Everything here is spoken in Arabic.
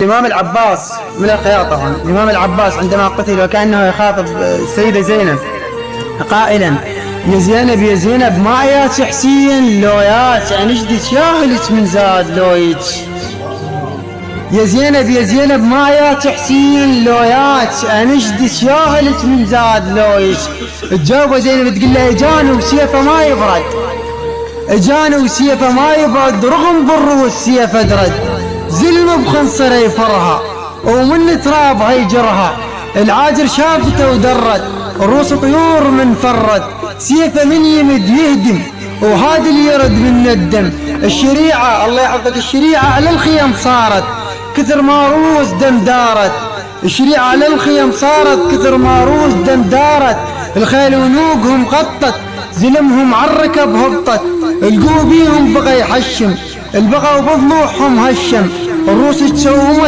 الإمام العباس من الخياطة هون. الإمام العباس عندما قتل وكأنه يخاطب السيدة زينب قائلا: يا زينب يا زينب ما ياك حسين لو ياك أنجدك ياهلك من زاد لويك. يا زينب يا زينب ما ياك حسين لو ياك أنجدك ياهلك من زاد لويك. تجاوب زينب تقول له: اجاني وسيفه ما يبرد، اجاني وسيفه ما يبرد، رغم بالروس سيفه درد، زلمه بخنصره يفرها ومن ترابها يجرها، العاجر شافته ودرت، الروس طيور من فرت، سيفه من يمد يهدم وهذا اللي يرد من الدم. الشريعه الله يحفظك، الشريعه على الخيم صارت كثر ما روس دم دارت، الشريعه على الخيم صارت كثر ما روس دم دارت، الخيل ونوقهم غطت، زلمهم عالركب هبطت، القوا بيهم بقى يحشم، البقى وبضلوعهم هشم، الروس تسومت